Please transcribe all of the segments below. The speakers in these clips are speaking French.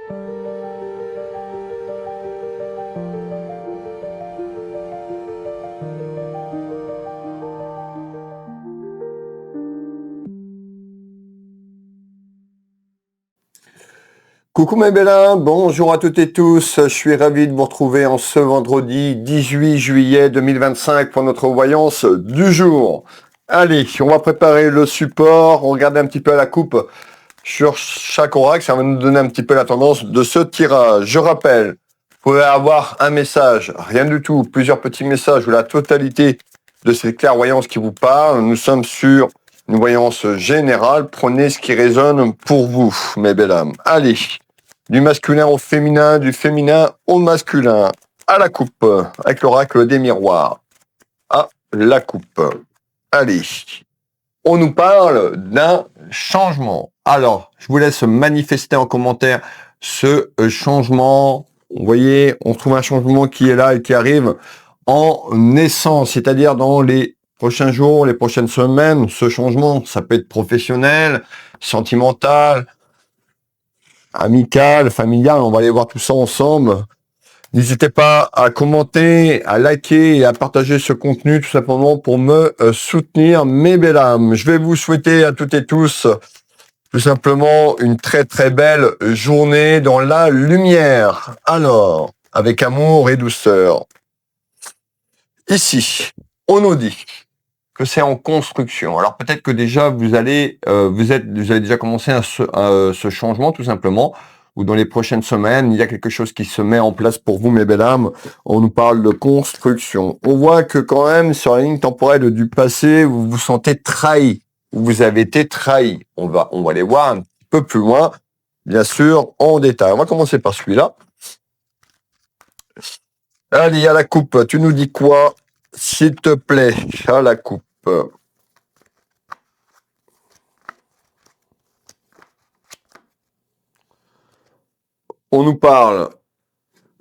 Coucou mes bellins, bonjour à toutes et tous, je suis ravi de vous retrouver en ce vendredi 18 juillet 2025 pour notre voyance du jour. Allez, on va préparer le support, regarder un petit peu à la coupe sur chaque oracle, ça va nous donner un petit peu la tendance de ce tirage. Je rappelle, vous pouvez avoir un message, rien du tout, plusieurs petits messages ou la totalité de ces clairvoyances qui vous parlent. Nous sommes sur une voyance générale, prenez ce qui résonne pour vous, mes belles âmes. Allez, du masculin au féminin, du féminin au masculin, à la coupe, avec l'oracle des miroirs, à la coupe. Allez, on nous parle d'un changement. Alors, je vous laisse manifester en commentaire ce changement. Vous voyez, on trouve un changement qui est là et qui arrive en naissance, c'est-à-dire dans les prochains jours, les prochaines semaines. Ce changement, ça peut être professionnel, sentimental, amical, familial, on va aller voir tout ça ensemble. N'hésitez pas à commenter, à liker et à partager ce contenu tout simplement pour me soutenir, mes belles âmes. Je vais vous souhaiter à toutes et tous tout simplement une très très belle journée dans la lumière. Alors, avec amour et douceur. Ici, on nous dit que c'est en construction. Alors peut-être que déjà vous allez déjà commencé ce changement tout simplement, ou dans les prochaines semaines, il y a quelque chose qui se met en place pour vous, mes belles âmes. On nous parle de construction. On voit que quand même sur la ligne temporelle du passé, vous vous sentez trahi. Vous avez été trahi. On va aller voir un petit peu plus loin, bien sûr, en détail. On va commencer par celui-là. Allez, à la coupe, tu nous dis quoi, s'il te plaît, à la coupe. On nous parle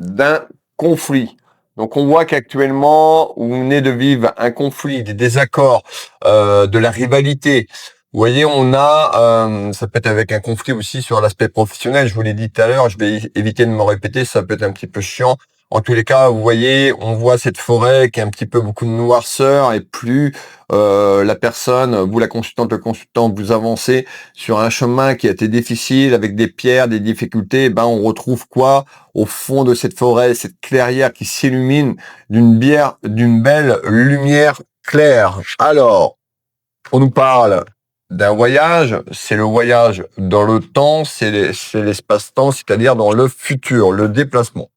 d'un conflit. Donc on voit qu'actuellement, vous venez de vivre un conflit, des désaccords, de la rivalité. Vous voyez, on a, ça peut être avec un conflit aussi sur l'aspect professionnel. Je vous l'ai dit tout à l'heure, je vais éviter de me répéter, ça peut être un petit peu chiant. En tous les cas, vous voyez, on voit cette forêt qui a un petit peu beaucoup de noirceur et plus la personne, vous la consultante, le consultant, vous avancez sur un chemin qui a été difficile avec des pierres, des difficultés, ben on retrouve quoi au fond de cette forêt, cette clairière qui s'illumine d'une belle lumière claire. Alors, on nous parle d'un voyage, c'est le voyage dans le temps, c'est l'espace-temps, c'est-à-dire dans le futur, le déplacement.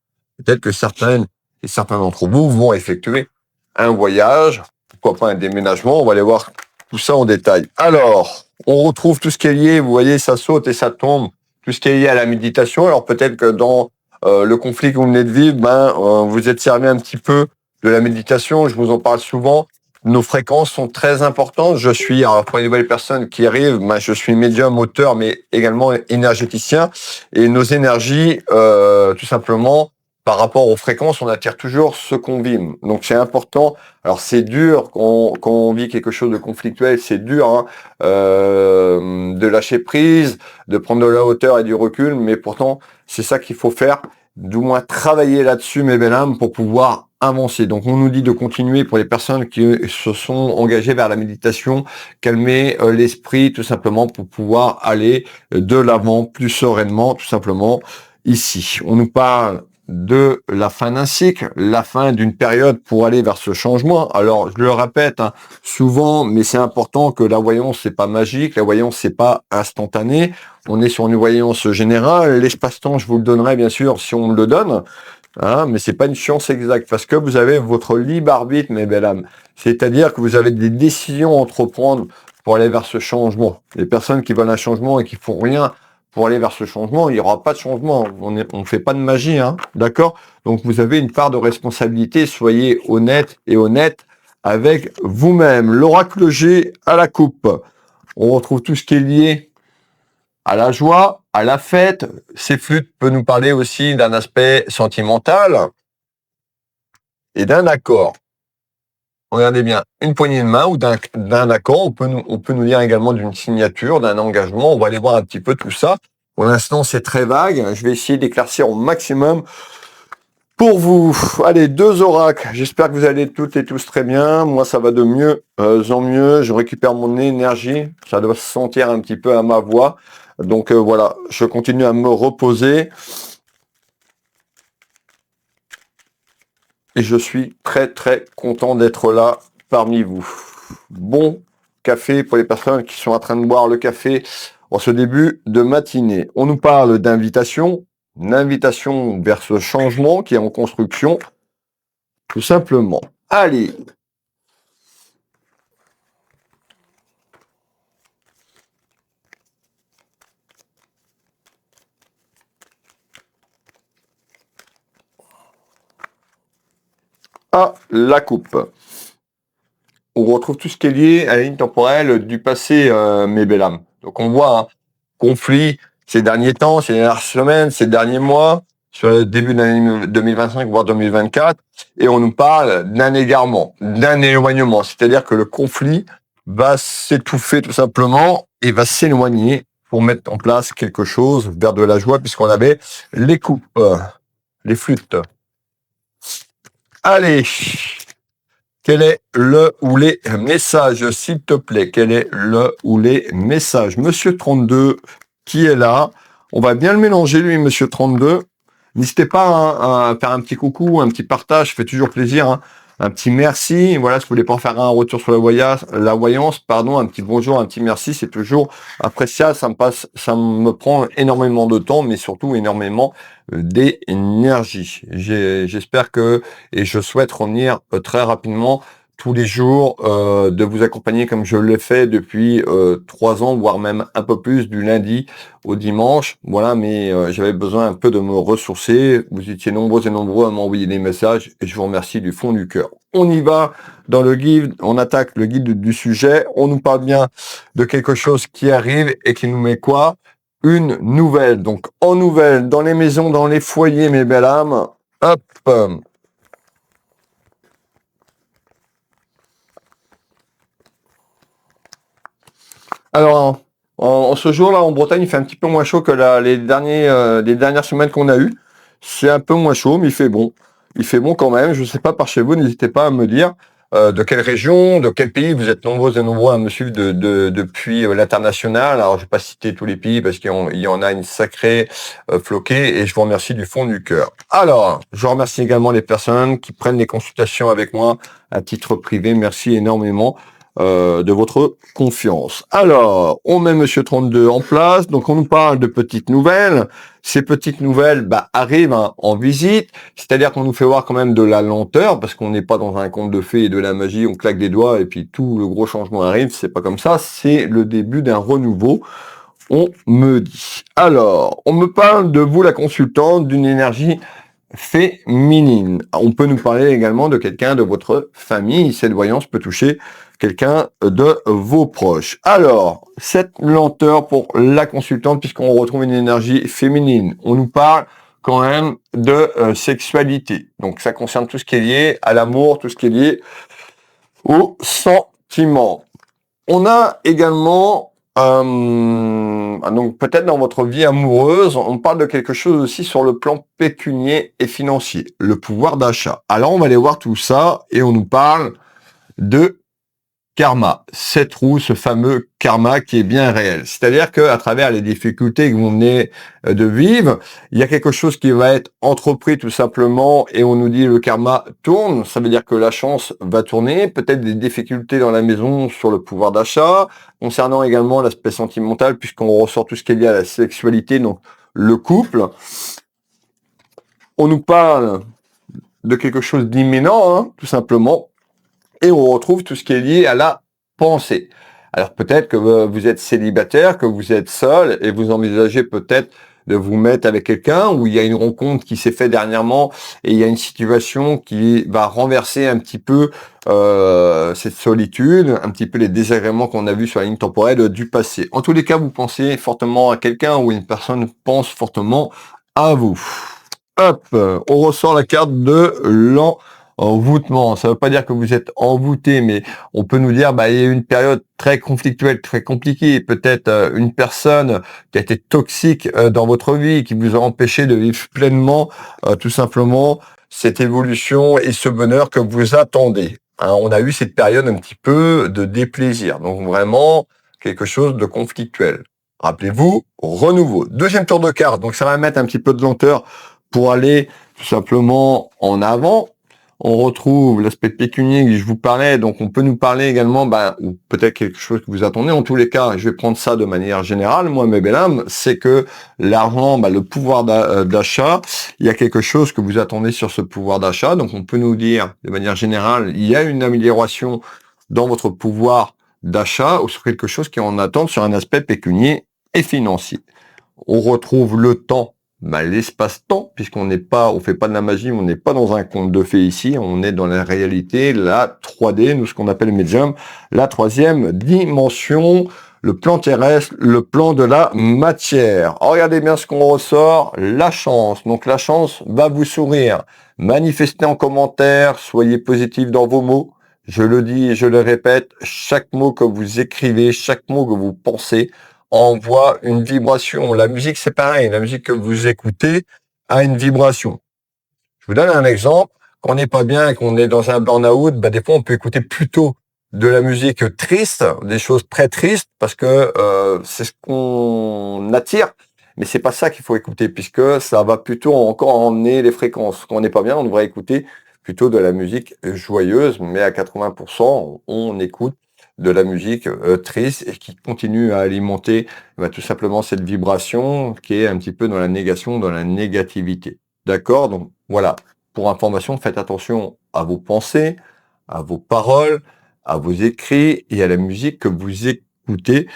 Peut-être que certains d'entre vous vont effectuer un voyage, pourquoi pas un déménagement, on va aller voir tout ça en détail. Alors, on retrouve tout ce qui est lié, vous voyez, ça saute et ça tombe, tout ce qui est lié à la méditation. Alors peut-être que dans le conflit que vous venez de vivre, vous êtes servi un petit peu de la méditation, je vous en parle souvent. Nos fréquences sont très importantes. Alors pour les nouvelles personnes qui arrivent, je suis médium, auteur, mais également énergéticien. Et nos énergies, tout simplement, par rapport aux fréquences, on attire toujours ce qu'on vibre. Donc c'est important. Alors c'est dur quand on vit quelque chose de conflictuel, c'est dur de lâcher prise, de prendre de la hauteur et du recul, mais pourtant c'est ça qu'il faut faire, du moins travailler là-dessus, mes belles âmes, pour pouvoir avancer. Donc on nous dit de continuer pour les personnes qui se sont engagées vers la méditation, calmer l'esprit tout simplement pour pouvoir aller de l'avant plus sereinement, tout simplement. Ici, on nous parle de la fin d'un cycle, la fin d'une période pour aller vers ce changement. Alors, je le répète souvent, mais c'est important que la voyance, c'est pas magique, la voyance, c'est pas instantané. On est sur une voyance générale. L'espace-temps, je vous le donnerai, bien sûr, si on me le donne. Mais c'est pas une science exacte, parce que vous avez votre libre arbitre, mes belles âmes. C'est-à-dire que vous avez des décisions à entreprendre pour aller vers ce changement. Les personnes qui veulent un changement et qui font rien pour aller vers ce changement, il n'y aura pas de changement. On ne fait pas de magie, d'accord? Donc vous avez une part de responsabilité. Soyez honnête avec vous-même. L'oracle G à la coupe. On retrouve tout ce qui est lié à la joie, à la fête. Ces flûtes peuvent nous parler aussi d'un aspect sentimental et d'un accord. Regardez bien, une poignée de main ou d'un accord, on peut nous dire également d'une signature, d'un engagement. On va aller voir un petit peu tout ça Pour l'instant, c'est très vague. Je vais essayer d'éclaircir au maximum pour vous. Allez, 2 oracles. J'espère que vous allez toutes et tous très bien. Moi, ça va de mieux en mieux. Je récupère mon énergie. Ça doit se sentir un petit peu à ma voix. Donc voilà, je continue à me reposer. Et je suis très très content d'être là parmi vous. Bon café pour les personnes qui sont en train de boire le café en ce début de matinée. On nous parle d'invitation, une invitation vers ce changement qui est en construction, tout simplement. Allez. À la coupe. On retrouve tout ce qui est lié à la ligne temporelle du passé, mes belles âmes. Donc on voit un conflit ces derniers temps, ces dernières semaines, ces derniers mois, sur le début de l'année 2025, voire 2024, et on nous parle d'un égarement, d'un éloignement. C'est-à-dire que le conflit va s'étouffer tout simplement et va s'éloigner pour mettre en place quelque chose vers de la joie, puisqu'on avait les coupes, les flûtes. Allez! Quel est le ou les messages, s'il te plaît? Quel est le ou les messages? Monsieur 32, qui est là? On va bien le mélanger, lui, Monsieur 32. N'hésitez pas à faire un petit coucou, un petit partage, ça fait toujours plaisir. Hein. Un petit merci. Voilà, si vous voulez pas en faire un retour sur la voyance, pardon, un petit bonjour, un petit merci, c'est toujours appréciable. Ça me prend énormément de temps, mais surtout énormément d'énergie. J'espère que, et je souhaite revenir très rapidement tous les jours, de vous accompagner comme je le fais depuis 3 ans, voire même un peu plus, du lundi au dimanche. Voilà, mais j'avais besoin un peu de me ressourcer. Vous étiez nombreux et nombreux à m'envoyer des messages et je vous remercie du fond du cœur. On y va dans le guide, on attaque le guide du sujet. On nous parle bien de quelque chose qui arrive et qui nous met quoi? Une nouvelle. Donc en nouvelle, dans les maisons, dans les foyers, mes belles âmes. Hop. Alors, en ce jour-là, en Bretagne, il fait un petit peu moins chaud que les dernières semaines qu'on a eues. C'est un peu moins chaud, mais il fait bon. Il fait bon quand même. Je ne sais pas par chez vous, n'hésitez pas à me dire de quelle région, de quel pays. Vous êtes nombreux et nombreux à me suivre depuis l'international. Alors, je vais pas citer tous les pays parce qu'il y en a une sacrée floquée et je vous remercie du fond du cœur. Alors, je remercie également les personnes qui prennent les consultations avec moi à titre privé. Merci énormément. De votre confiance. Alors, on met Monsieur 32 en place, donc on nous parle de petites nouvelles. Ces petites nouvelles arrivent en visite, c'est-à-dire qu'on nous fait voir quand même de la lenteur, parce qu'on n'est pas dans un conte de fées et de la magie, on claque des doigts et puis tout le gros changement arrive, c'est pas comme ça, c'est le début d'un renouveau, on me dit. Alors, on me parle de vous, la consultante, d'une énergie féminine. On peut nous parler également de quelqu'un de votre famille. Cette voyance peut toucher quelqu'un de vos proches. Alors, cette lenteur pour la consultante, puisqu'on retrouve une énergie féminine. On nous parle quand même de sexualité. Donc, ça concerne tout ce qui est lié à l'amour, tout ce qui est lié au sentiment. On a également donc peut-être dans votre vie amoureuse, on parle de quelque chose aussi sur le plan pécunier et financier, le pouvoir d'achat. Alors on va aller voir tout ça et on nous parle de karma, cette roue, ce fameux karma qui est bien réel. C'est-à-dire que à travers les difficultés que vous venez de vivre, il y a quelque chose qui va être entrepris tout simplement et on nous dit le karma tourne, ça veut dire que la chance va tourner, peut-être des difficultés dans la maison sur le pouvoir d'achat, concernant également l'aspect sentimental puisqu'on ressort tout ce qui est lié à la sexualité, donc le couple. On nous parle de quelque chose d'imminent, hein, tout simplement. Et on retrouve tout ce qui est lié à la pensée. Alors peut-être que vous êtes célibataire, que vous êtes seul et vous envisagez peut-être de vous mettre avec quelqu'un ou il y a une rencontre qui s'est faite dernièrement et il y a une situation qui va renverser un petit peu cette solitude, un petit peu les désagréments qu'on a vus sur la ligne temporelle du passé. En tous les cas, vous pensez fortement à quelqu'un ou une personne pense fortement à vous. Hop, on ressort la carte de l'envoi. envoûtement. Ça ne veut pas dire que vous êtes envoûté, mais on peut nous dire, il y a eu une période très conflictuelle, très compliquée. Peut-être une personne qui a été toxique dans votre vie, qui vous a empêché de vivre pleinement, tout simplement, cette évolution et ce bonheur que vous attendez. Hein, on a eu cette période un petit peu de déplaisir. Donc vraiment, quelque chose de conflictuel. Rappelez-vous, renouveau. Deuxième tour de carte. Donc ça va mettre un petit peu de lenteur pour aller tout simplement en avant. On retrouve l'aspect pécunier que je vous parlais, donc on peut nous parler également, ou peut-être quelque chose que vous attendez. En tous les cas, je vais prendre ça de manière générale. Moi, mes belles âmes, c'est que l'argent, le pouvoir d'achat, il y a quelque chose que vous attendez sur ce pouvoir d'achat. Donc on peut nous dire de manière générale, il y a une amélioration dans votre pouvoir d'achat ou sur quelque chose qui est en attente sur un aspect pécunier et financier. On retrouve le temps, l'espace-temps, on fait pas de la magie, on n'est pas dans un conte de fées ici, on est dans la réalité, la 3D, nous ce qu'on appelle médium, la troisième dimension, le plan terrestre, le plan de la matière. Regardez bien ce qu'on ressort, la chance. Donc la chance va vous sourire. Manifestez en commentaire, soyez positif dans vos mots. Je le dis et je le répète, chaque mot que vous écrivez, chaque mot que vous pensez, envoie une vibration. La musique, c'est pareil. La musique que vous écoutez a une vibration. Je vous donne un exemple. Quand on n'est pas bien et qu'on est dans un burn-out, des fois, on peut écouter plutôt de la musique triste, des choses très tristes, parce que c'est ce qu'on attire. Mais c'est pas ça qu'il faut écouter, puisque ça va plutôt encore emmener les fréquences. Quand on n'est pas bien, on devrait écouter plutôt de la musique joyeuse, mais à 80%, on écoute de la musique triste et qui continue à alimenter tout simplement cette vibration qui est un petit peu dans la négation, dans la négativité. D'accord? Donc voilà, pour information, faites attention à vos pensées, à vos paroles, à vos écrits et à la musique que vous écoutez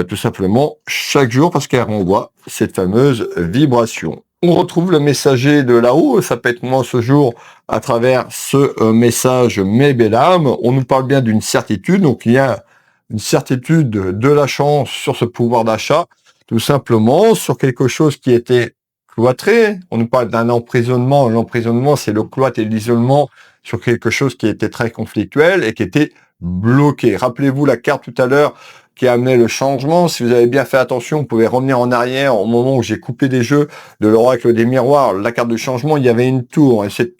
tout simplement chaque jour parce qu'elle renvoie cette fameuse vibration. On retrouve le messager de là-haut, ça peut être moi ce jour à travers ce message mes belles âmes. On nous parle bien d'une certitude, donc il y a une certitude de la chance sur ce pouvoir d'achat, tout simplement sur quelque chose qui était cloîtré. On nous parle d'un emprisonnement. L'emprisonnement, c'est le cloître et l'isolement sur quelque chose qui était très conflictuel et qui était bloqué. Rappelez-vous la carte tout à l'heure qui amenait le changement. Si vous avez bien fait attention, vous pouvez revenir en arrière au moment où j'ai coupé des jeux de l'oracle des miroirs. La carte de changement, il y avait une tour. Et cette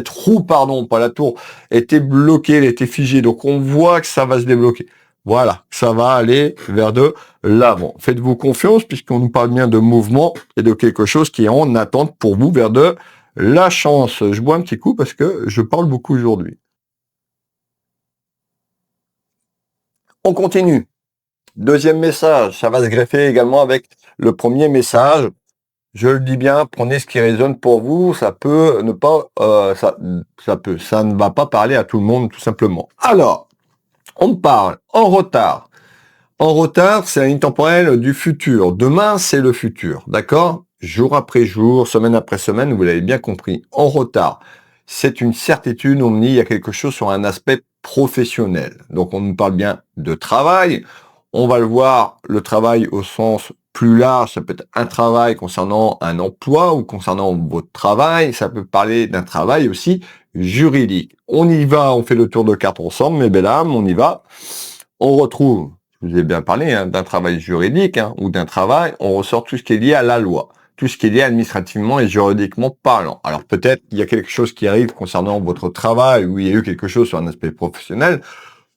roue, pas la tour, était bloquée, elle était figée. Donc on voit que ça va se débloquer. Voilà, ça va aller vers de l'avant. Faites-vous confiance puisqu'on nous parle bien de mouvement et de quelque chose qui est en attente pour vous vers de la chance. Je bois un petit coup parce que je parle beaucoup aujourd'hui. On continue. Deuxième message, ça va se greffer également avec le premier message. Je le dis bien, prenez ce qui résonne pour vous. Ça peut ne pas, ça ne va pas parler à tout le monde tout simplement. Alors, on parle en retard. En retard, c'est la ligne temporelle du futur. Demain, c'est le futur, d'accord? Jour après jour, semaine après semaine, vous l'avez bien compris. En retard, c'est une certitude. On me dit il y a quelque chose sur un aspect professionnel. Donc, on nous parle bien de travail. On va le voir, le travail au sens plus large, ça peut être un travail concernant un emploi ou concernant votre travail. Ça peut parler d'un travail aussi juridique. On y va, on fait le tour de carte ensemble, mes belles âmes, on y va. On retrouve, je vous ai bien parlé, d'un travail juridique ou d'un travail, on ressort tout ce qui est lié à la loi, tout ce qui est lié administrativement et juridiquement parlant. Alors peut-être qu'il y a quelque chose qui arrive concernant votre travail, ou il y a eu quelque chose sur un aspect professionnel.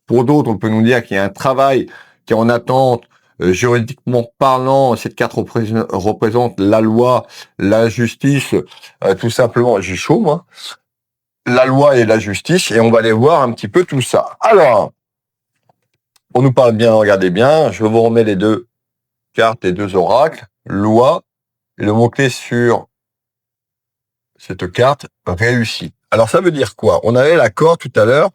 Pour d'autres, on peut nous dire qu'il y a un travail qui est en attente, juridiquement parlant. Cette carte représente la loi, la justice, tout simplement. J'ai chaud, moi. La loi et la justice, et on va aller voir un petit peu tout ça. Alors, on nous parle bien, regardez bien, je vous remets les deux cartes, les deux oracles, loi, et le mot-clé sur cette carte, réussi. Alors ça veut dire quoi? On avait l'accord tout à l'heure.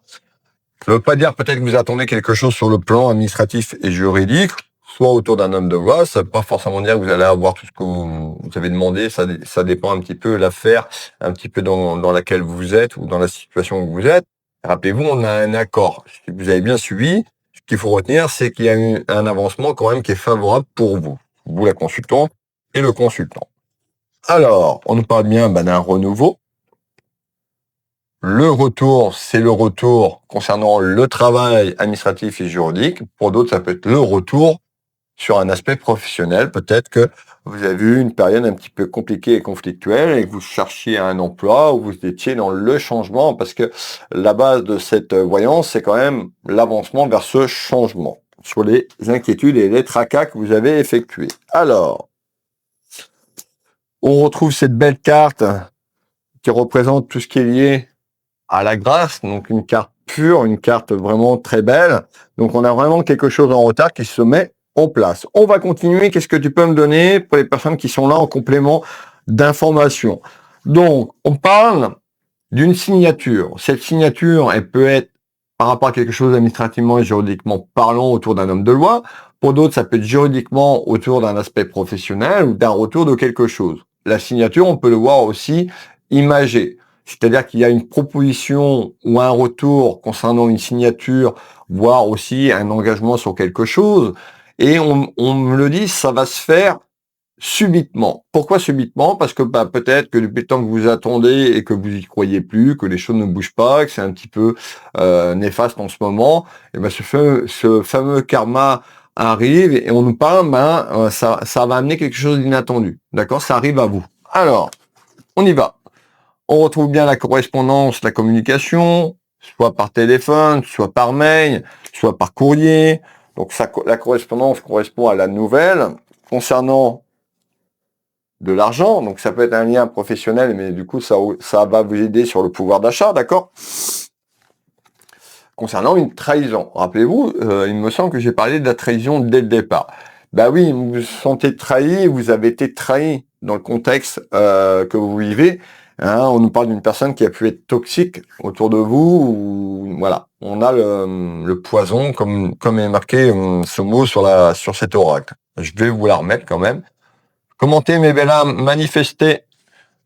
Ça ne veut pas dire peut-être que vous attendez quelque chose sur le plan administratif et juridique, soit autour d'un homme de loi. Ça ne veut pas forcément dire que vous allez avoir tout ce que vous avez demandé. Ça dépend un petit peu l'affaire, un petit peu dans laquelle vous êtes ou dans la situation où vous êtes. Rappelez-vous, on a un accord. Si vous avez bien suivi, ce qu'il faut retenir, c'est qu'il y a un avancement quand même qui est favorable pour vous. Vous, la consultante, et le consultant. Alors, on nous parle bien d'un renouveau. le retour, c'est le retour concernant le travail administratif et juridique. Pour d'autres, ça peut être le retour sur un aspect professionnel. Peut-être que vous avez eu une période un petit peu compliquée et conflictuelle et que vous cherchiez un emploi ou vous étiez dans le changement, parce que la base de cette voyance, c'est quand même l'avancement vers ce changement sur les inquiétudes et les tracas que vous avez effectués. Alors, on retrouve cette belle carte qui représente tout ce qui est lié à la grâce, donc une carte pure, une carte vraiment très belle. Donc on a vraiment quelque chose en retard qui se met en place. On va continuer. Qu'est-ce que tu peux me donner pour les personnes qui sont là en complément d'information? Donc on parle d'une signature. Cette signature, elle peut être par rapport à quelque chose administrativement et juridiquement parlant autour d'un homme de loi. Pour d'autres, ça peut être juridiquement autour d'un aspect professionnel ou d'un retour de quelque chose. La signature, on peut le voir aussi imagé. C'est-à-dire qu'il y a une proposition ou un retour concernant une signature, voire aussi un engagement sur quelque chose. Et on me le dit, ça va se faire subitement. Pourquoi subitement? Parce que peut-être que depuis le temps que vous attendez et que vous y croyez plus, que les choses ne bougent pas, que c'est un petit peu néfaste en ce moment, et ce fameux karma arrive et on nous parle, ça va amener quelque chose d'inattendu. D'accord? Ça arrive à vous. Alors, on y va. On retrouve bien la correspondance, la communication, soit par téléphone, soit par mail, soit par courrier. Donc la correspondance correspond à la nouvelle concernant de l'argent. Donc ça peut être un lien professionnel, mais du coup ça va vous aider sur le pouvoir d'achat, d'accord? Concernant une trahison, rappelez-vous, il me semble que j'ai parlé de la trahison dès le départ. Bah oui, vous vous sentez trahi, vous avez été trahi dans le contexte que vous vivez. Hein, on nous parle d'une personne qui a pu être toxique autour de vous. Ou, voilà, on a le poison, comme est marqué ce mot sur cet oracle. Je vais vous la remettre quand même. Commentez mes belles âmes, manifestez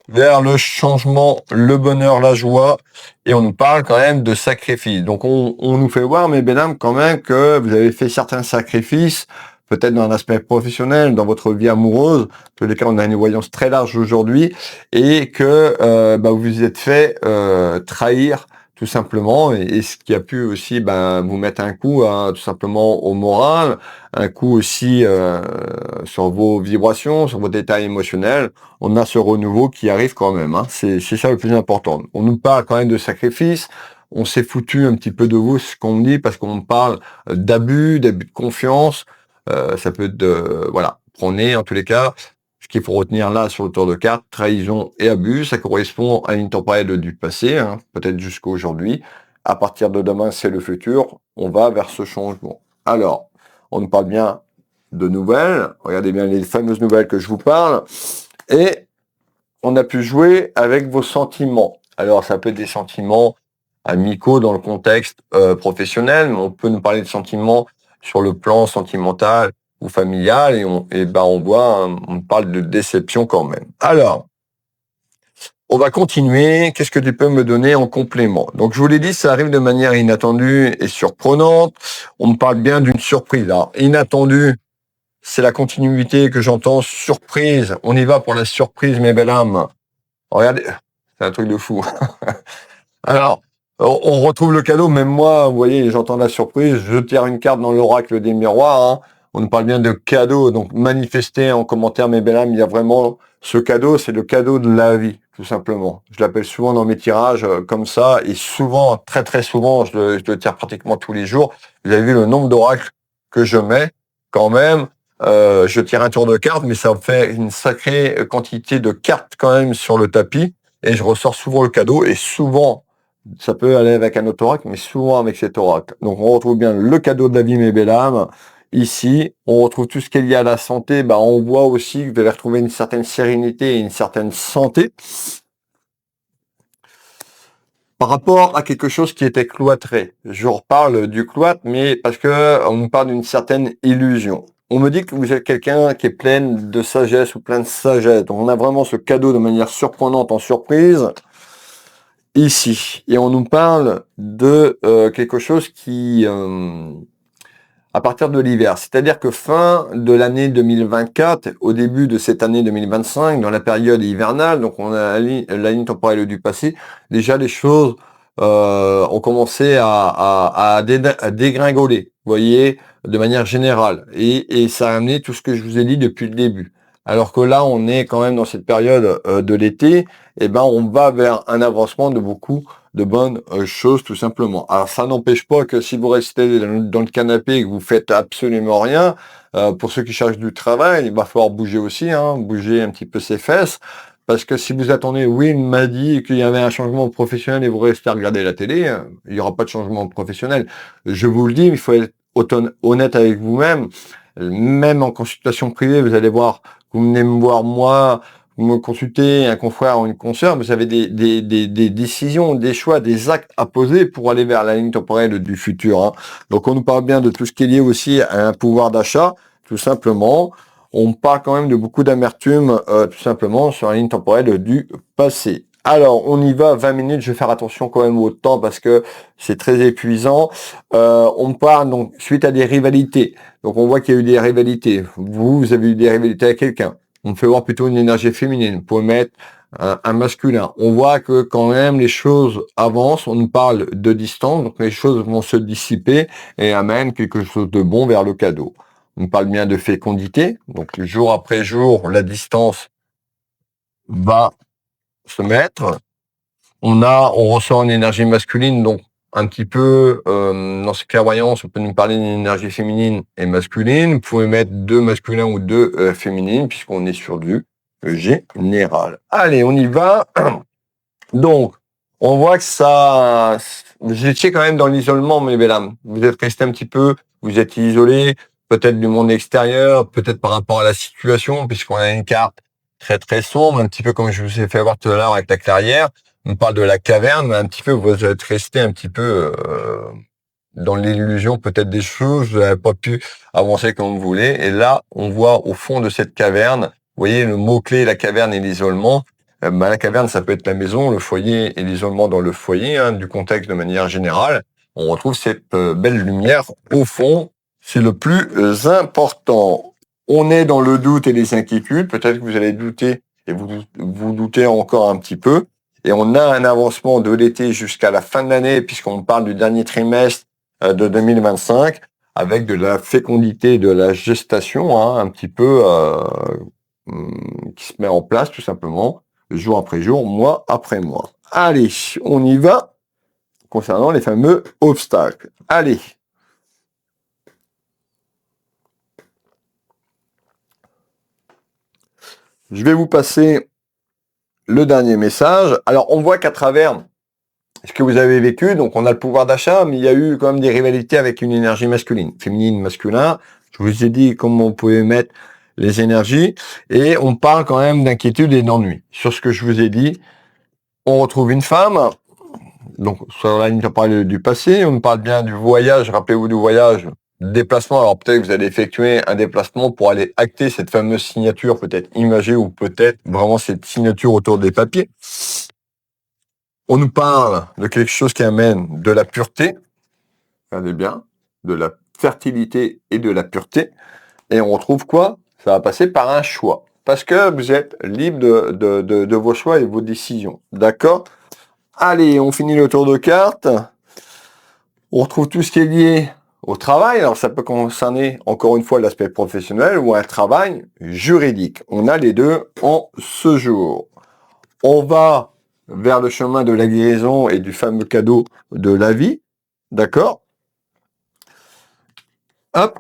vers le changement, le bonheur, la joie, et on nous parle quand même de sacrifices. Donc on nous fait voir, mes belles âmes, quand même que vous avez fait certains sacrifices, peut-être dans un aspect professionnel, dans votre vie amoureuse. En tous les cas, on a une voyance très large aujourd'hui, et que vous vous êtes fait trahir tout simplement, et ce qui a pu aussi vous mettre un coup tout simplement au moral, un coup aussi sur vos vibrations, sur vos détails émotionnels. On a ce renouveau qui arrive quand même. Hein. C'est ça le plus important. On nous parle quand même de sacrifice. On s'est foutu un petit peu de vous, ce qu'on me dit, parce qu'on parle d'abus de confiance. Ça peut être voilà. Prenez en tous les cas ce qu'il faut retenir là sur le tour de carte, trahison et abus. Ça correspond à une tempête du passé, hein, peut-être jusqu'à aujourd'hui. À partir de demain, c'est le futur. On va vers ce changement. Alors, on nous parle bien de nouvelles. Regardez bien les fameuses nouvelles que je vous parle. Et on a pu jouer avec vos sentiments. Alors, ça peut être des sentiments amicaux dans le contexte professionnel, mais on peut nous parler de sentiments sur le plan sentimental ou familial, et on voit, on parle de déception quand même. Alors, on va continuer. Qu'est-ce que tu peux me donner en complément? Donc, je vous l'ai dit, ça arrive de manière inattendue et surprenante. On me parle bien d'une surprise. Alors, inattendue, c'est la continuité que j'entends. Surprise, on y va pour la surprise, mes belles âmes. Regardez, c'est un truc de fou. Alors, on retrouve le cadeau. Même moi, vous voyez, j'entends la surprise. Je tire une carte dans l'oracle des miroirs. Hein. On nous parle bien de cadeau. Donc, manifestez en commentaire, mes belles âmes. Il y a vraiment ce cadeau, c'est le cadeau de la vie, tout simplement. Je l'appelle souvent dans mes tirages comme ça. Et souvent, très très souvent, je le tire pratiquement tous les jours. Vous avez vu le nombre d'oracles que je mets quand même. Je tire un tour de cartes, mais ça fait une sacrée quantité de cartes quand même sur le tapis. Et je ressors souvent le cadeau. Et souvent, ça peut aller avec un autre oracle, mais souvent avec cet oracle. Donc on retrouve bien le cadeau de la vie, mes belles âmes. Ici, on retrouve tout ce qui est lié à la santé. On voit aussi que vous allez retrouver une certaine sérénité et une certaine santé par rapport à quelque chose qui était cloîtré. Je reparle du cloître, mais parce que on nous parle d'une certaine illusion. On me dit que vous êtes quelqu'un qui est plein de sagesse ou plein de sagesse. Donc on a vraiment ce cadeau de manière surprenante en surprise ici. Et on nous parle de quelque chose qui à partir de l'hiver. C'est-à-dire que fin de l'année 2024, au début de cette année 2025, dans la période hivernale, donc on a la ligne temporelle du passé, déjà les choses ont commencé à dégringoler, vous voyez, de manière générale. Et ça a amené tout ce que je vous ai dit depuis le début. Alors que là, on est quand même dans cette période de l'été, et ben on va vers un avancement de beaucoup de bonnes choses tout simplement. Alors ça n'empêche pas que si vous restez dans le canapé et que vous faites absolument rien, pour ceux qui cherchent du travail, il va falloir bouger aussi, hein, bouger un petit peu ses fesses. Parce que si vous attendez, Will m'a dit qu'il y avait un changement professionnel et vous restez à regarder la télé, il n'y aura pas de changement professionnel. Je vous le dis, il faut être honnête avec vous-même. Même en consultation privée, vous allez voir, vous venez me voir moi, vous me consultez, un confrère ou une consoeur, vous avez des décisions, des choix, des actes à poser pour aller vers la ligne temporelle du futur, hein. Donc on nous parle bien de tout ce qui est lié aussi à un pouvoir d'achat, tout simplement. On parle quand même de beaucoup d'amertume, tout simplement, sur la ligne temporelle du passé. Alors, on y va, 20 minutes, je vais faire attention quand même au temps parce que c'est très épuisant. On parle donc suite à des rivalités. Donc, on voit qu'il y a eu des rivalités. Vous avez eu des rivalités avec quelqu'un. On fait voir plutôt une énergie féminine pour mettre un masculin. On voit que quand même les choses avancent, on nous parle de distance, donc les choses vont se dissiper et amènent quelque chose de bon vers le cadeau. On parle bien de fécondité, donc jour après jour, la distance va se mettre. On ressent une énergie masculine, donc un petit peu dans ces clairvoyances, on peut nous parler d'une énergie féminine et masculine. Vous pouvez mettre deux masculins ou deux féminines, puisqu'on est sur du général. Allez, on y va. Donc, on voit que ça, vous étiez quand même dans l'isolement, mes belles âmes. Vous êtes resté un petit peu, vous êtes isolé, peut-être du monde extérieur, peut-être par rapport à la situation, puisqu'on a une carte très très sombre, un petit peu comme je vous ai fait voir tout à l'heure avec la clairière. On parle de la caverne, mais un petit peu, vous êtes resté un petit peu dans l'illusion peut-être des choses, vous n'avez pas pu avancer comme vous voulez. Et là, on voit au fond de cette caverne, vous voyez le mot-clé, la caverne et l'isolement. La caverne, ça peut être la maison, le foyer et l'isolement dans le foyer, hein, du contexte de manière générale. On retrouve cette belle lumière au fond. C'est le plus important. On est dans le doute et les inquiétudes. Peut-être que vous allez douter et vous doutez encore un petit peu. Et on a un avancement de l'été jusqu'à la fin de l'année, puisqu'on parle du dernier trimestre de 2025, avec de la fécondité, de la gestation, hein, un petit peu qui se met en place tout simplement, jour après jour, mois après mois. Allez, on y va concernant les fameux obstacles. Allez. Je vais vous passer le dernier message. Alors, on voit qu'à travers ce que vous avez vécu, donc on a le pouvoir d'achat, mais il y a eu quand même des rivalités avec une énergie masculine, féminine, masculin. Je vous ai dit comment on pouvait mettre les énergies, et on parle quand même d'inquiétude et d'ennui. Sur ce que je vous ai dit, on retrouve une femme, donc sur la ligne temporelle du passé, on parle bien du voyage, rappelez-vous du voyage, déplacement. Alors peut-être que vous allez effectuer un déplacement pour aller acter cette fameuse signature, peut-être imagée, ou peut-être vraiment cette signature autour des papiers. On nous parle de quelque chose qui amène de la pureté, regardez bien, de la fertilité et de la pureté. Et on retrouve quoi? Ça va passer par un choix. Parce que vous êtes libre de vos choix et vos décisions. D'accord? Allez, on finit le tour de cartes. On retrouve tout ce qui est lié au travail. Alors, ça peut concerner, encore une fois, l'aspect professionnel ou un travail juridique. On a les deux en ce jour. On va vers le chemin de la guérison et du fameux cadeau de la vie. D'accord? Hop.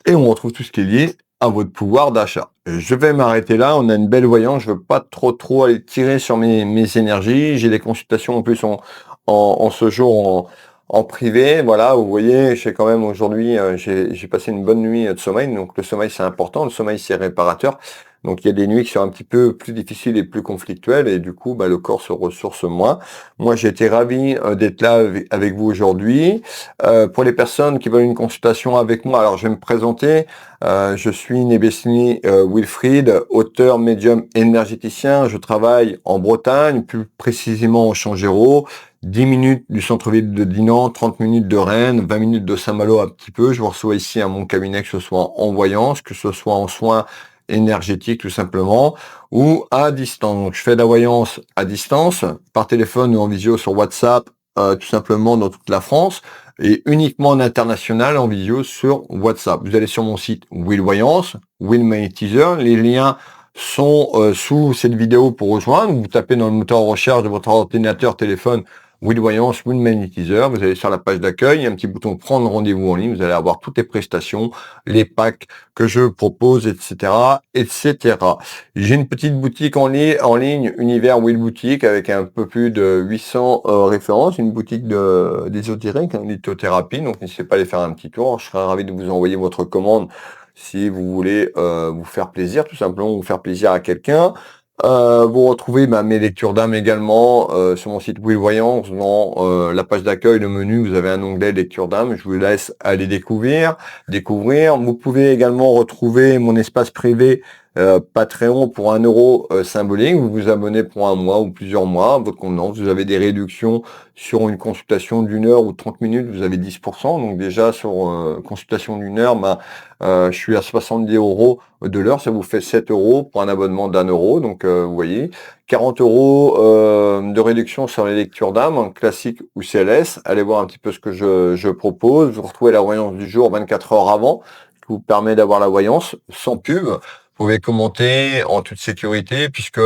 Et on retrouve tout ce qui est lié à votre pouvoir d'achat. Je vais m'arrêter là. On a une belle voyance. Je veux pas trop aller tirer sur mes énergies. J'ai des consultations en plus en ce jour en privé. Voilà, vous voyez, j'ai quand même aujourd'hui, j'ai passé une bonne nuit de sommeil. Donc le sommeil, c'est important. Le sommeil, c'est réparateur. Donc il y a des nuits qui sont un petit peu plus difficiles et plus conflictuelles et du coup, le corps se ressource moins. Moi, j'ai été ravi d'être là avec vous aujourd'hui. Pour les personnes qui veulent une consultation avec moi, alors je vais me présenter. Je suis Nebesni Wilfried, auteur, médium, énergéticien. Je travaille en Bretagne, plus précisément au Changéro. 10 minutes du centre-ville de Dinan, 30 minutes de Rennes, 20 minutes de Saint-Malo un petit peu. Je vous reçois ici à mon cabinet, que ce soit en voyance, que ce soit en soins énergétiques tout simplement, ou à distance. Donc, je fais de la voyance à distance, par téléphone ou en visio sur WhatsApp, tout simplement dans toute la France, et uniquement en international en visio sur WhatsApp. Vous allez sur mon site Will Voyance, Will Magnétiseur, les liens sont sous cette vidéo pour rejoindre. Vous tapez dans le moteur de recherche de votre ordinateur, téléphone, Will Voyance, Will Magnétiseur. Vous allez sur la page d'accueil, il y a un petit bouton prendre rendez-vous en ligne. Vous allez avoir toutes les prestations, les packs que je propose, etc., etc. J'ai une petite boutique en ligne, Univers Will Boutique, avec un peu plus de 800 références, une boutique d'ésotérique, lithothérapie. Donc n'hésitez pas à aller faire un petit tour. Je serai ravi de vous envoyer votre commande si vous voulez vous faire plaisir, tout simplement vous faire plaisir à quelqu'un. Vous retrouvez mes lectures d'âme également sur mon site Will Voyance. Dans la page d'accueil, le menu, vous avez un onglet lecture d'âme. Je vous laisse aller découvrir. Vous pouvez également retrouver mon espace privé Patreon pour 1 euro symbolique. Vous vous abonnez pour 1 mois ou plusieurs mois à votre convenance. Vous avez des réductions sur une consultation d'1 heure ou 30 minutes. Vous avez 10%. Donc déjà sur consultation d'1 heure, je suis à 70 euros de l'heure. Ça vous fait 7 euros pour un abonnement d'1 euro. Donc vous voyez, 40 euros de réduction sur les lectures d'âme, classique ou CLS. Allez voir un petit peu ce que je propose. Vous retrouvez la voyance du jour 24 heures avant, qui vous permet d'avoir la voyance sans pub. Vous pouvez commenter en toute sécurité, puisque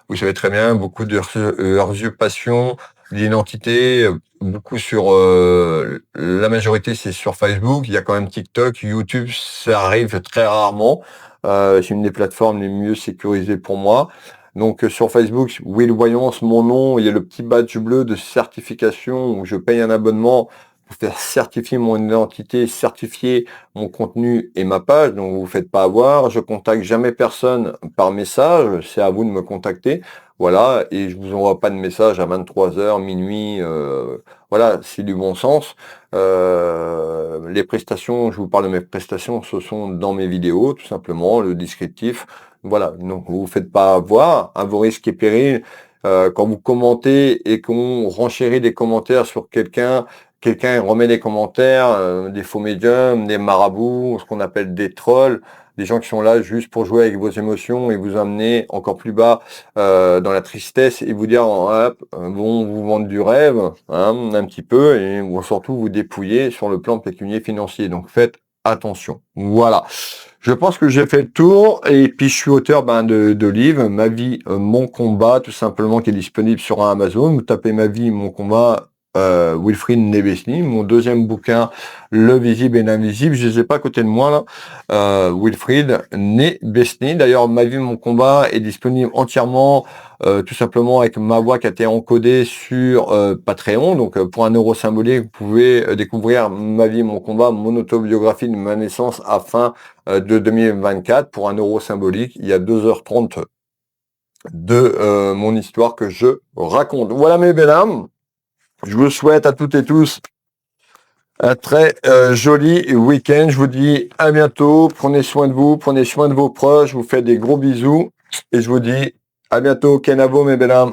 vous savez très bien, beaucoup d'usurpation d'identité, beaucoup sur la majorité c'est sur Facebook. Il y a quand même TikTok, YouTube, ça arrive très rarement. C'est une des plateformes les mieux sécurisées pour moi. Donc sur Facebook, Will Voyance, mon nom, il y a le petit badge bleu de certification où je paye un abonnement pour faire certifier mon identité, certifier mon contenu et ma page. Donc vous ne vous faites pas avoir. Je contacte jamais personne par message. C'est à vous de me contacter. Voilà, et je vous envoie pas de message à 23h, minuit. Voilà, c'est du bon sens. Les prestations, je vous parle de mes prestations, ce sont dans mes vidéos, tout simplement, le descriptif. Voilà, donc vous vous faites pas avoir, à vos risques et périls. Quand vous commentez et qu'on renchérit des commentaires sur quelqu'un remet des commentaires, des faux médiums, des marabouts, ce qu'on appelle des trolls, des gens qui sont là juste pour jouer avec vos émotions et vous amener encore plus bas dans la tristesse et vous dire bon, vous vendre du rêve, un petit peu, et ou surtout vous dépouiller sur le plan pécunier financier. Donc faites attention. Voilà. Je pense que j'ai fait le tour et puis je suis auteur de livres, Ma vie, mon combat, tout simplement, qui est disponible sur Amazon. Vous tapez Ma vie, mon combat, Wilfried Nebesni. Mon deuxième bouquin, Le visible et l'invisible, je les ai pas à côté de moi là. Wilfried Nebesni. D'ailleurs, Ma vie, mon combat est disponible entièrement, tout simplement avec ma voix qui a été encodée sur Patreon. Donc pour 1 euro symbolique, vous pouvez découvrir Ma vie, mon combat, mon autobiographie de ma naissance à fin de 2024 pour 1 euro symbolique. Il y a 2h30 de mon histoire que je raconte. Voilà mes belles âmes. Je vous souhaite à toutes et tous un très joli week-end. Je vous dis à bientôt. Prenez soin de vous, prenez soin de vos proches. Je vous fais des gros bisous et je vous dis à bientôt. Kenavo mes belles âmes.